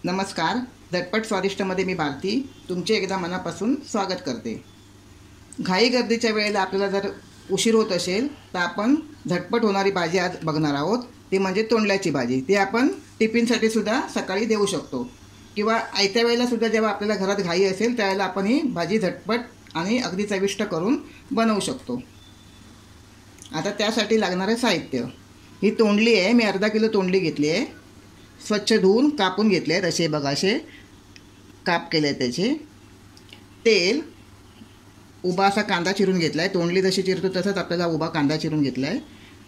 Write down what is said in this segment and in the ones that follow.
नमस्कार, झटपट स्वादिष्टमध्ये मी भारती तुमचे एकदा मनापासून स्वागत करते। घाई गर्दीच्या वेळेला आपल्याला जर उशीर होत असेल तर आपण झटपट होणारी भाजी आज बघणार आहोत। ती म्हणजे तोंडल्याची भाजी। ती आपण टिफिनसाठी सुद्धा सकाळी देऊ शकतो किंवा आयत्या वेळेला सुद्धा जेव्हा आपल्याला घरात घाई असेल त्यावेळेला आपण ही भाजी झटपट आणि अगदी चविष्ट करून बनवू शकतो। आता त्यासाठी लागणारे साहित्य, ही तोंडली आहे। मी अर्धा किलो तोंडली घेतली आहे। स्वच्छ धुवून कापून घेतले आहेत। असे बघा, असे काप केले आहेत त्याचे। तेल, उभा असा कांदा चिरून घेतला आहे। तोंडली जशी चिरतो तसंच आपल्याला उभा कांदा चिरून घेतला आहे।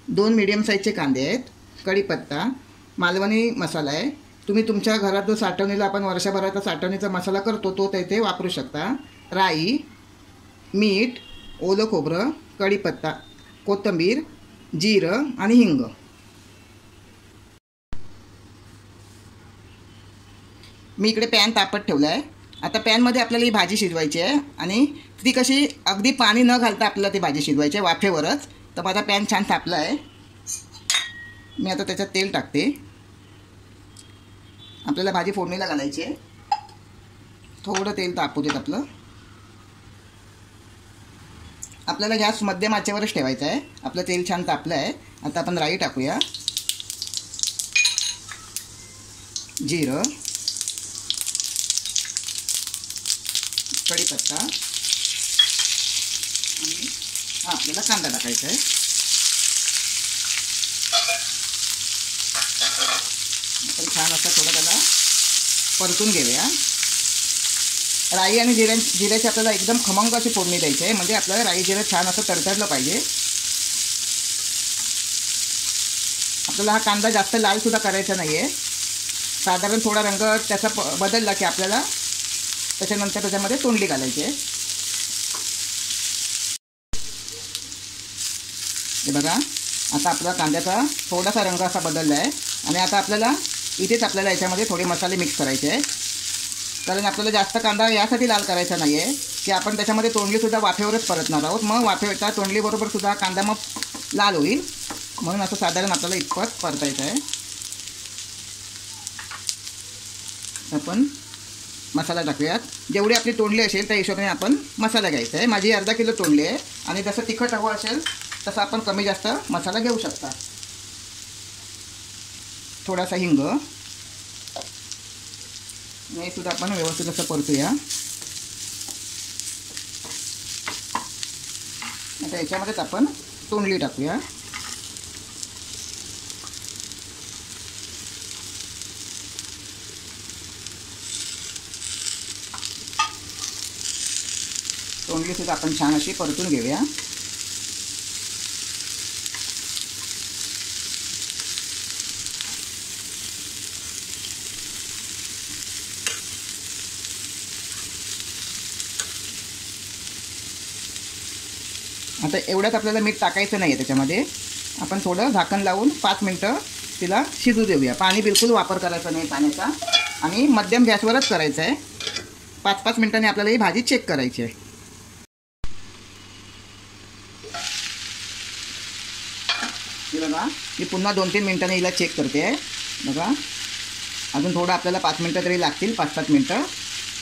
2 मीडियम साईजचे कांदे आहेत। कढीपत्ता, मालवणी मसाला आहे। तुम्ही तुमच्या घरात जो साठवणीला आपण वर्षभराचा साठवणीचा मसाला करतो तो तेथे वापरू शकता। राई, मीठ, ओलं खोबरं, कढीपत्ता, कोथिंबीर, जिरं आणि हिंग। मी इकडे पॅन तापत ठेवला आहे। आता पॅनमध्ये आपल्याला ही भाजी शिजवायची आहे आणि ती कशी अगदी पाणी न घालता आपल्याला ती भाजी शिजवायची आहे वाफेवरच। तर माझा पॅन छान तापला आहे। मी आता त्याच्यात तेल टाकते। आपल्याला भाजी फोडणीला घालायची आहे। थोडं तेल तापू देत आपलं। आपल्याला गॅस मध्यम आचेवरच ठेवायचा आहे। आपलं तेल छान तापलं आहे। आता आपण राई टाकूया, जिरं, कढीपत्ता आणि आपल्याला कांदा टाकायचा आहे। आपण छान असं थोडं त्याला परतून घेऊया। राई आणि जिऱ्याची आपल्याला एकदम खमंग अशी फोडणी द्यायची आहे, म्हणजे आपल्याला राई जिरं छान असं तडतडलं पाहिजे। आपल्याला हा कांदा जास्त लाल सुद्धा करायचा नाही आहे। साधारण थोडा रंग त्याचा बदलला की आपल्याला त्याच्यानंतर त्याच्यामध्ये तोंडली घालायची आहे। हे बघा, आता आपला कांद्याचा थोडासा रंग असा बदलला आहे आणि आता आपल्याला इथेच आपल्याला याच्यामध्ये थोडे मसाले मिक्स करायचे आहेत। कारण आपल्याला जास्त कांदा यासाठी लाल करायचा नाही आहे की आपण त्याच्यामध्ये तोंडलीसुद्धा वाफेवरच परतणार आहोत। मग वाफेवरच्या तोंडलीबरोबर सुद्धा कांदा मग लाल होईल, म्हणून असं साधारण आपल्याला इतपत परतायचं आहे। आपण मसाला टाकूयात। जेवढी आपली तोंडली असेल त्या हिशोबाने आपण मसाला घ्यायचा आहे। माझी अर्धा किलो तोंडली आहे आणि जसं तिखट हवं असेल तसं आपण कमी जास्त मसाला घेऊ शकता। थोडासा हिंग, हे सुद्धा आपण व्यवस्थित असं परतूया। आता याच्यामध्येच आपण तोंडली टाकूया। तोंडली सुद्धा आपण छान अशी परतून घेऊया। आता एवढ्यात आपल्याला मीठ टाकायचं नाही आहे त्याच्यामध्ये। आपण थोडं झाकण लावून 5 मिनटं तिला शिजू देऊया। पाणी बिलकुल वापर करायचा नाही पाण्याचा आणि मध्यम गॅसवरच करायचं आहे। 5-5 मिनटांनी आपल्याला ही भाजी चेक करायची आहे। हे बघा, मी पुन्हा 2-3 मिनटांनी हिला चेक करते आहे। बघा, अजून थोडं आपल्याला 5 मिनटं तरी लागतील, 5-7 मिनटं।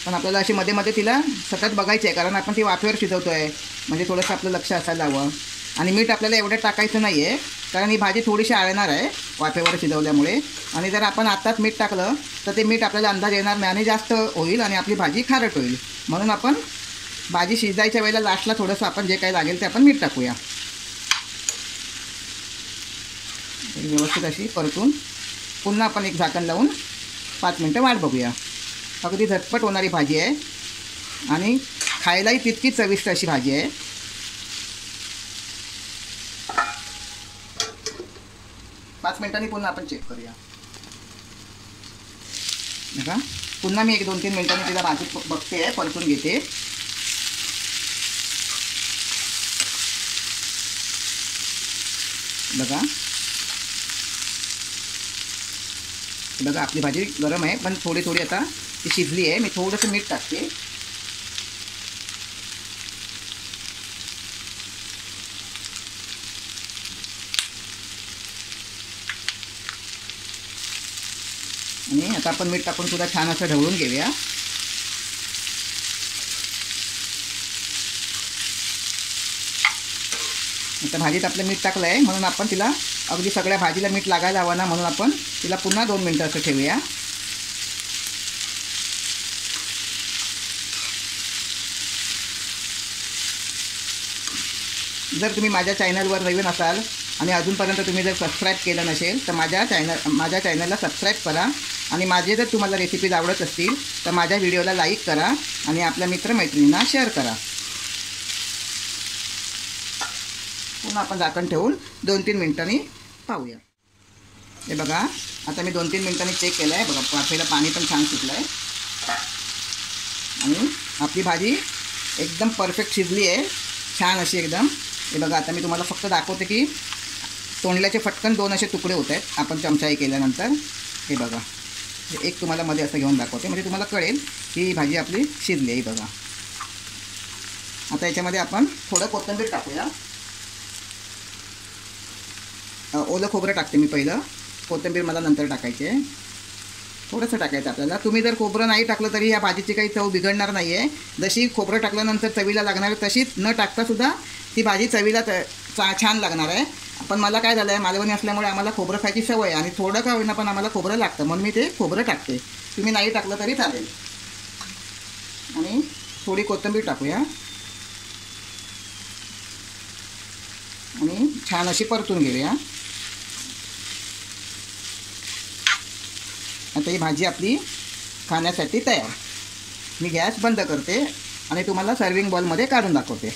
पण आपल्याला अशी मध्ये मध्ये तिला सतत बघायची आहे, कारण आपण ती वाफेवर शिजवतो आहे, म्हणजे थोडंसं आपलं लक्ष असायला हवं। आणि मीठ आपल्याला एवढं टाकायचं नाही आहे, कारण ही भाजी थोडीशी आळणार आहे वाफेवर शिजवल्यामुळे। आणि जर आपण आत्ताच मीठ टाकलं तर ते मीठ आपल्याला अंदाज येणार नाही आणि जास्त होईल आणि आपली भाजी खारट होईल। म्हणून आपण भाजी शिजायच्या वेळेला लास्टला थोडंसं आपण जे काही लागेल ते आपण मीठ टाकूया। व्यवस्थित अशी परतून पुन्हा आपण एक झाकण लावून 5 मिनटं वाट बघूया। अगदी झटपट होणारी भाजी आहे आणि खायलाही तितकी चविष्ट अशी भाजी आहे। पाच मिनिटांनी पुन्हा आपण चेक करूया। बघा, पुन्हा मी 1-2-3 मिनिटांनी तिला भाजी बघते आहे, परतून घेते। बघा बघा आपली भाजी गरम आहे, पण थोडी थोडी आता ती शिजली आहे। मी थोडंसं मीठ टाकते। आणि आता आपण मीठ टाकून सुद्धा छान असं ढवळून घेऊया. आता भाजीत आपलं मीठ टाकलं आहे म्हणून आपण तिला अगदी सगळ्या भाजीला मीठ लागायला हवं ना, म्हणून आपण तिला पुन्हा 2 मिनटं असं ठेवूया. जर तुम्ही माझ्या चॅनलवर नवीन असाल आणि अजूनपर्यंत तुम्ही जर सबस्क्राईब केलं नसेल तर माझ्या चॅनलला सबस्क्राईब करा. आणि माझे जर तुम्हाला रेसिपीज आवडत असतील तर माझ्या व्हिडिओला लाईक करा आणि आपल्या मित्रमैत्रिणींना शेअर करा. पुन्हा आपण झाकण ठेवून 2-3 मिनिटांनी पाहूया. हे बघा, आता मी 2-3 मिनिटांनी चेक केलं आहे. बघा, वाफेला पाणी पण छान सुटलं आहे आणि आपली भाजी एकदम परफेक्ट शिजली आहे, छान अशी एकदम. हे बघा, आता मी तुम्हाला फक्त दाखवते की तोंडल्याचे फटकन 2 असे तुकडे होत आहेत आपण चमचाई केल्यानंतर. हे बघा, एक तुम्हाला मध्ये असं घेऊन दाखवते म्हणजे तुम्हाला कळेल की भाजी आपली शिजली आहे. बघा, आता याच्यामध्ये आपण थोडं कोथिंबीर टाकूया. ओलं खोबरं टाकते मी पहिलं, कोथिंबीर मला नंतर टाकायची आहे. थोडंसं टाकायचं आपल्याला. तुम्ही जर खोबरं नाही टाकलं तरी या भाजीची काही चव बिघडणार नाही आहे. जशी खोबरं टाकल्यानंतर चवीला लागणार आहे तशीच न टाकतासुद्धा ती भाजी चवीला छान लागणार आहे. पण मला काय झालं आहे, मालवणी असल्यामुळे आम्हाला खोबरं खायची सवय आहे आणि थोडं का होईना पण आम्हाला खोबरं लागतं, म्हणून मी ते खोबरं टाकते. तुम्ही नाही टाकलं तरी चालेल. आणि थोडी कोथिंबीर टाकूया आणि छान अशी परतून घेऊया. आता ही भाजी आपली खाण्यासाठी तयार. मी गॅस बंद करते आणि तुम्हाला सर्विंग बॉलमध्ये काढून दाखवते.